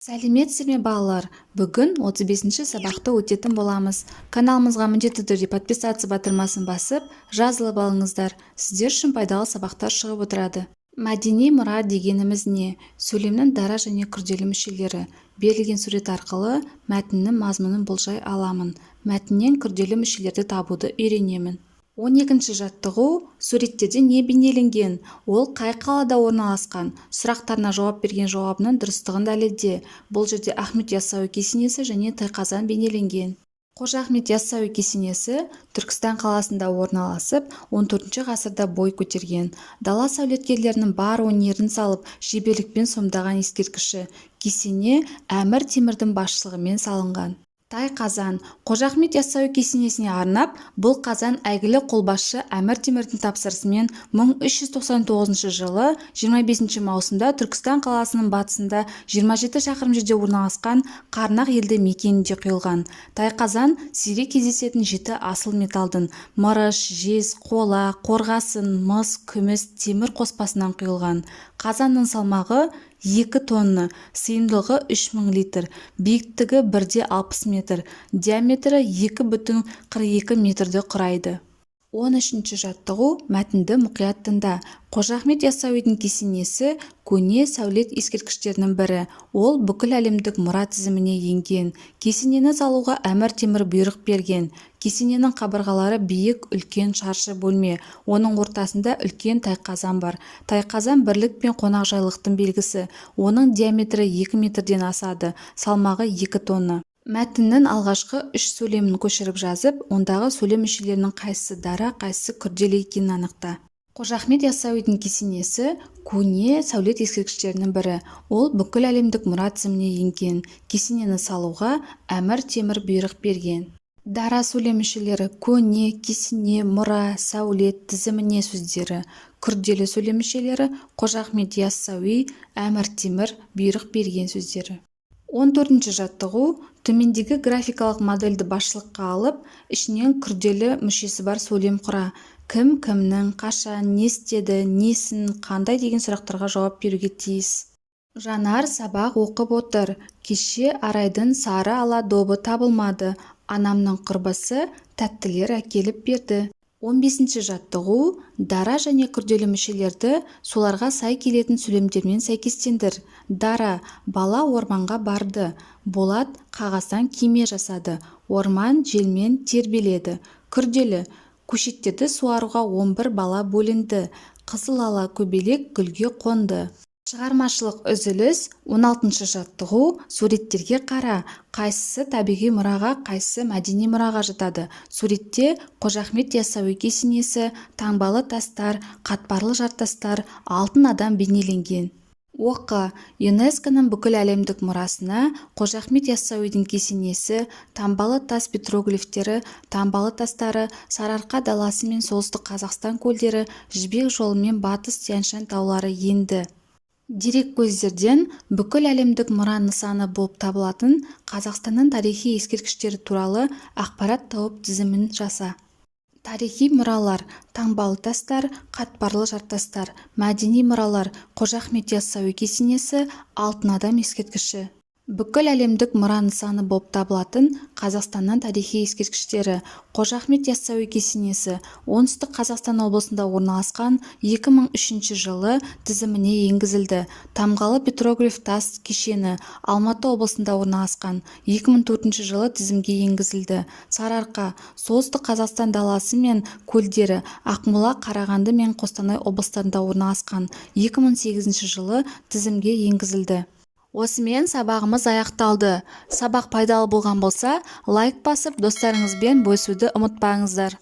Сәлеметсіздер ме балалар? Бүгін 35-ші сабақты өтетін боламыз. Каналымызға міндетті түрде подписаться батырмасын басып, жазылып алыңыздар. Сіздер үшін пайдалы сабақтар шығып отырады. Мәдени мұра дегеніміз не? Сөйлемнің дара және күрделі мүшелері. Берілген сурет арқылы мәтіннің мазмұнын болжай аламын. Мәтіннен күрделі мүшелерді табуды үйренемін. 12-ші жаттығу: суреттерде не бейнеленген? Ол қай қалада орналасқан? Сұрақтарына жауап берген жауабының дұрыстығын дәлелде. Бұл жерде Ахмет Яссауи кесенесі және Тайқазан бейнеленген. Қожа Ахмет Яссауи кесенесі Түркістан қаласында орналасып, 14 ғасырда бой көтерген. Дала сәулеткерлерінің бар өнерін салып, шеберлікпен сомдаған ескерткіші. Кесене Әмір Темірдің басшылығымен салынған. Тайқазан. Қожа Ахмет Яссауи кесенесіне арнап, бұл қазан әйгілі қолбасшы Әмір Темірдің тапсырысымен 1399 жылы 25 маусымда Түркістан қаласының батысында 27 шақырым жерде орналасқан Қарнақ елді мекенінде құйылған. Тайқазан сирек кездесетін жеті асыл металдың мырыш, жез, қола, қорғасын, мыс, күміс, темір қоспасынан құйылған. Қазанның салмағы 2 тонна, сыйымдылығы 3000 литр, биіктігі 1,60 метр, диаметрі 2,42 метрді құрайды. 13-ші жаттығу: мәтінді мұқият тыңда. Қожа Ахмет Яссауидің кесенесі көне сәулет ескерткіштерінің бірі. Ол бүкіл әлемдік мұра тізіміне енген. Кесенені салуға Әмір Темір бұйрық берген. Кесененің қабырғалары биік, үлкен шаршы бөлме. Оның ортасында үлкен тайқазан бар. Тайқазан бірлік пен қонақжайлықтың белгісі. Оның диаметрі 2 метрден асады, салмағы 2 тонна. Мәтіннің алғашқы 3 сөйлемін көшіріп жазып, ондағы сөйлем мүшелерінің қайсысы дара, қайсысы күрделі екенін анықта. Қожа Ахмет Яссауидің кесенесі көне сәулет ескерткіштерінің бірі. Ол бүкіл әлемдік мұра тізіміне енген. Кесенені салуға Әмір Темір бұйрық берген. Дара сөйлем мүшелері: көне, кесене, мұра, сәулет, тізіміне сөздері. Күрделі сөйлем мүшелері: Қожа Ахмет Яссауи, Әмір Темір бұйрық берген сөздері. 14-ші жаттығу: төмендегі графикалық модельді басшылыққа алып, ішінен күрделі мүшесі бар сөйлем құра. Кім кімнің, қашан, не істеді, несін, қандай деген сұрақтарға жауап беруге тиіс. Жанар сабақ оқып отыр. Кеше Арайдың сары ала добы табылмады. Анамның құрбысы тәттілер әкеліп берді. 15-ші жаттығу: дара және күрделі мүшелерді соларға сай келетін сөйлемдермен сәйкестендір. Дара: бала орманға барды. Болат қағаздан кеме жасады. Орман желмен тербеледі. Күрделі: көшеттерді суаруға 11 бала бөлінді. Қызыл ала көбелек гүлге қонды. Шығармашылық үзіліс. 16-ші жаттығу: суреттерге қара. Қайсысы табиғи мұраға, қайсысы мәдени мұраға жатады? Суретте Қожа Ахмет Яссауи кесенесі, таңбалы тастар, қатпарлы жартастар, алтын адам бейнеленген. Оқы. ЮНЕСКО-ның бүкіл әлемдік мұрасына Қожа Ахмет Яссауидің кесенесі, таңбалы тас петроглифтері, таңбалы тастары, Сарыарқа даласы мен Солтүстік Қазақстан көлдері, Жібек жолы мен Батыс Тянь-Шань таулары енді. Дереккөздерден бүкіл әлемдік мұра нысаны болып табылатын Қазақстанның тарихи ескерткіштері туралы ақпарат тауып тізімін жаса. Тарихи мұралар: таңбалы тастар, қатпарлы жартастар. Мәдени мұралар: Қожа Ахмет Яссауи кесенесі, алтын адам ескерткіші. Бүкіл әлемдік мұра нысаны болып табылатын Қазақстанның тарихи ескерткіштері. Қожа Ахмет Яссауи кесенесі оңтүстік Қазақстан облысында орналасқан, 2003 жылы тізіміне енгізілді. Тамғалы петроглиф тас кешені Алматы облысында орналасқан, 2004 жылы тізімге енгізілді. Сарыарқа: Солтүстік Қазақстан даласы мен көлдері Ақмола, Қарағанды мен Қостанай облыстарында орналасқан, 2008 жылы тізімге енгізілді. Осымен сабағымыз аяқталды. Сабақ пайдалы болған болса, лайк басып, достарыңызбен бөлісуді ұмытпаңыздар.